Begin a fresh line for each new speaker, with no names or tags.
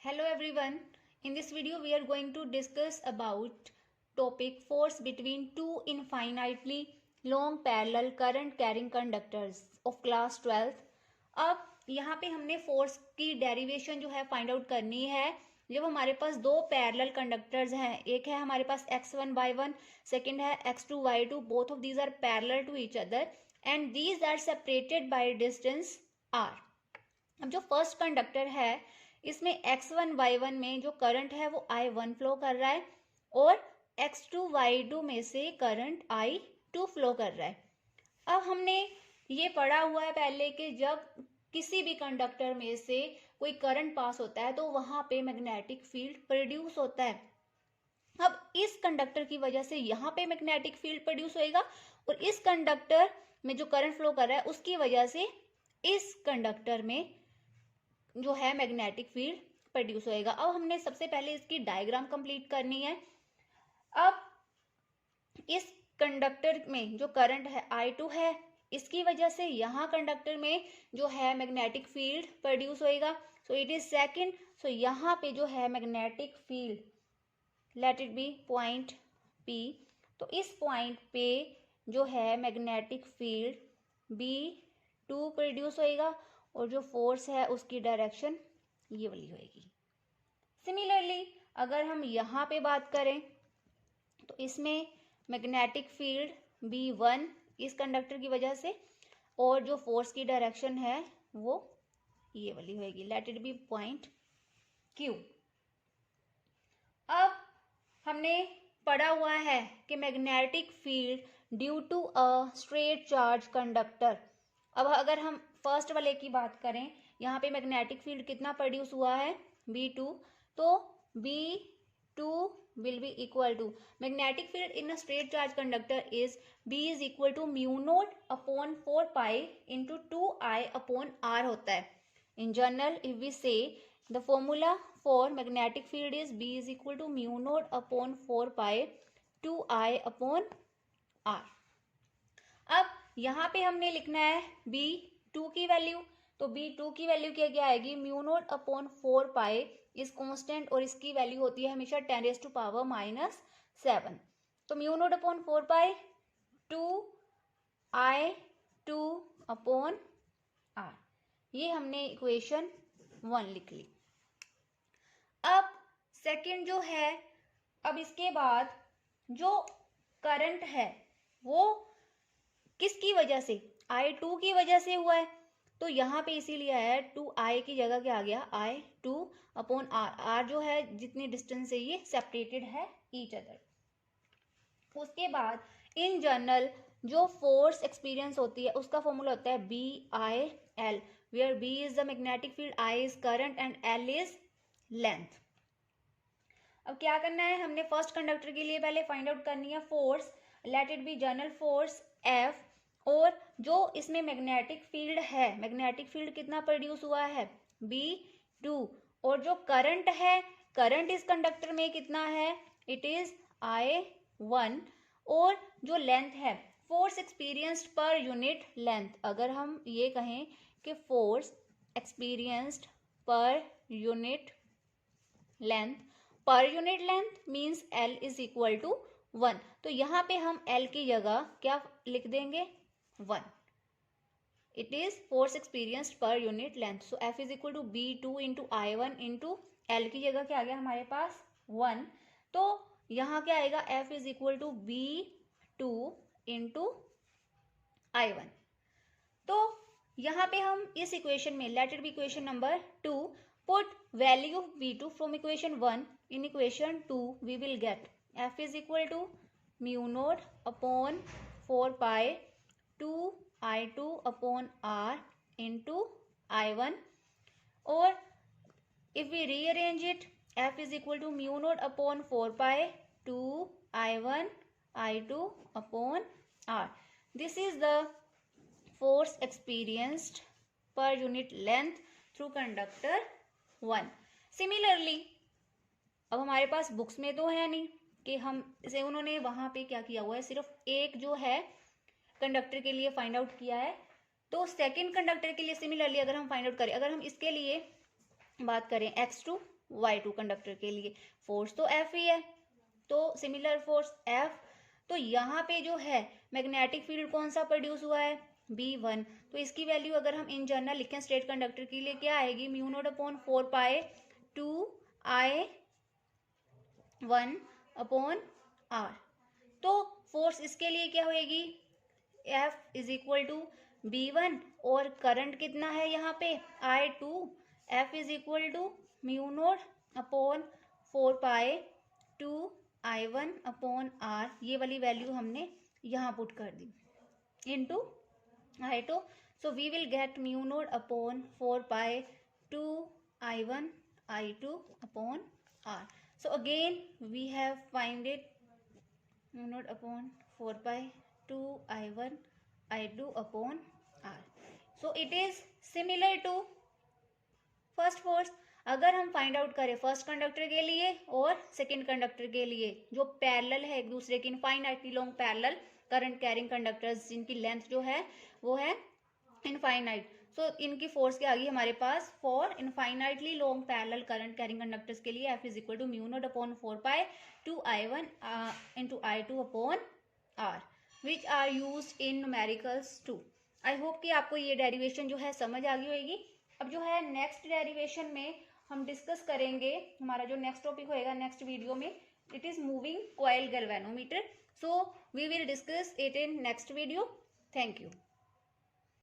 Hello everyone. In this video we are going to discuss about topic force between two infinitely long parallel current carrying conductors of class 12th. अब यहाँ पे हमने force की derivation जो है find out करनी है जब हमारे पास दो पैरेलल कंडक्टर्स हैं. एक है हमारे पास x1y1, सेकंड है x2y2. Both of these are parallel to each other and these are separated by distance r. अब जो फर्स्ट कंडक्टर है इसमें x1y1 में जो करंट है वो I1 फ्लो कर रहा है और x2y2 में से करंट I2 फ्लो कर रहा है. अब हमने ये पढ़ा हुआ है पहले कि जब किसी भी कंडक्टर में से कोई करंट पास होता है तो वहां पे मैग्नेटिक फील्ड प्रोड्यूस होता है. अब इस कंडक्टर की वजह से यहाँ पे मैग्नेटिक फील्ड प्रोड्यूस होएगा और इस कंडक्टर में जो करंट फ्लो कर रहा है उसकी वजह से इस कंडक्टर में जो है मैग्नेटिक फील्ड प्रोड्यूस होएगा. अब हमने सबसे पहले इसकी डायग्राम कंप्लीट करनी है. अब इस कंडक्टर में जो करंट है I2 है, इसकी वजह से यहाँ कंडक्टर में जो है मैग्नेटिक फील्ड प्रोड्यूस होएगा. So it is second. So यहाँ पे जो है magnetic field let it be point P. तो इस पॉइंट पे जो है मैग्नेटिक फील्ड B2 प्रोड्यूस होएगा और जो फोर्स है उसकी डायरेक्शन ये वाली होएगी. सिमिलरली अगर हम यहाँ पे बात करें तो इसमें मैग्नेटिक फील्ड B1 इस कंडक्टर की वजह से और जो फोर्स की डायरेक्शन है वो ये वाली होएगी. Let it be point Q. अब हमने पढ़ा हुआ है कि magnetic field due to a straight charge conductor. अब अगर हम फर्स्ट वाले की बात करें यहाँ पे मैग्नेटिक फील्ड कितना प्रोड्यूस हुआ है B2. तो B2 will be equal to magnetic field in a straight charge conductor is B is equal to mu naught upon 4 pi into 2I upon R होता है. In general if we say the formula for magnetic field is B is equal to mu naught upon 4 pi 2I upon R. अब यहाँ पे हमने लिखना है B2 की value. तो B2 की वैल्यू क्या आएगी म्यू नोट अपॉन 4 पाई इस कांस्टेंट और इसकी वैल्यू होती है हमेशा 10⁻⁻⁷. तो mu naught upon 4 pi 2I2 upon R. ये हमने इक्वेशन 1 लिख ली. अब सेकंड जो है, अब इसके बाद जो करंट है वो किसकी वजह से I2 की वजह से हुआ है. तो यहाँ पे इसीलिए है 2I की जगह क्या आ गया I2 अपॉन R. R जो है जितनी डिस्टेंस से ये सेपरेटेड है ईच अदर. उसके बाद इन जनरल जो फोर्स एक्सपीरियंस होती है उसका फॉर्मूला होता है BIL where B is the magnetic field, I is current and L is length. अब क्या करना है, हमने फर्स्ट कंडक्टर के लिए पहले फाइंड आउट करनी है force. Late it B general force F और जो इसमें मैग्नेटिक फील्ड है, मैग्नेटिक फील्ड कितना प्रोड्यूस हुआ है B2 और जो करंट है, करंट इस कंडक्टर में कितना है इट इज I1 और जो लेंथ है force experienced per unit length. अगर हम ये कहें कि force experienced per unit length means L is equal to 1. तो यहाँ पे हम L की जगह क्या लिख देंगे 1. It is force experienced per unit length. So F is equal to B2 into I1 into L की जगह क्या आ गया हमारे पास 1. तो यहाँ क्या आएगा F is equal to B2 into I1. तो यहाँ पे हम इस इक्वेशन में let it be equation number 2 put value of B2 from equation 1 in equation 2 we will get F is equal to mu naught upon 4 pi 2I2 upon R into I1 or if we rearrange it F is equal to mu naught upon 4 pi 2I1 I2 upon R. This is the force experienced per unit length through conductor 1. Similarly अब हमारे पास books में तो है नहीं कि हम इसे उन्होंने वहां पे क्या किया हुआ है, सिर्फ एक जो है कंडक्टर के लिए फाइंड आउट किया है. तो सेकंड कंडक्टर के लिए सिमिलरली अगर हम फाइंड आउट करें, अगर हम इसके लिए बात करें x2 Y2 कंडक्टर के लिए फोर्स तो F ही है, तो सिमिलर फोर्स F। तो यहाँ पे जो है मैग्नेटिक फील्ड कौन सा प्रोड्यूस हुआ है, B1। तो इसकी वैल्यू अगर हम इन जनरल लिखें स्ट्रेट कंडक्टर के लिए क्या आएगी, mu naught upon 4 pi 2I1 upon R। तो फोर्स इसके लिए क्या होएगी, F is equal to B1 और करंट कितना है यहाँ पे I2, F is equal to mu naught upon 4 pi 2I1 upon R। ये वाली वैल्यू हमने यहाँ पुट कर दी into I2। So we will get mu naught upon 4 pi 2I1 I2 upon R. So again we have find it mu naught upon 4 pi 2I1 I2 upon R. So it is similar to first force. अगर हम find out करें first conductor के लिए और second conductor के लिए जो parallel है एक दूसरे के, infinitely long parallel current carrying conductors जिनकी लेंथ जो है वो है इनफाइनाइट। सो इनकी फोर्स क्या आ गई हमारे पास, for infinitely long parallel current carrying conductors के लिए F is equal to mu naught upon 4 pi 2I1 into I2 upon R which are use in numericals too. I hope कि आपको ये डेरिवेशन जो है समझ आ गई होगी। अब जो है नेक्स्ट डेरिवेशन में हम डिस्कस करेंगे, हमारा जो नेक्स्ट टॉपिक होएगा नेक्स्ट वीडियो में, it is moving coil galvanometer. So we will discuss it in next video. Thank you.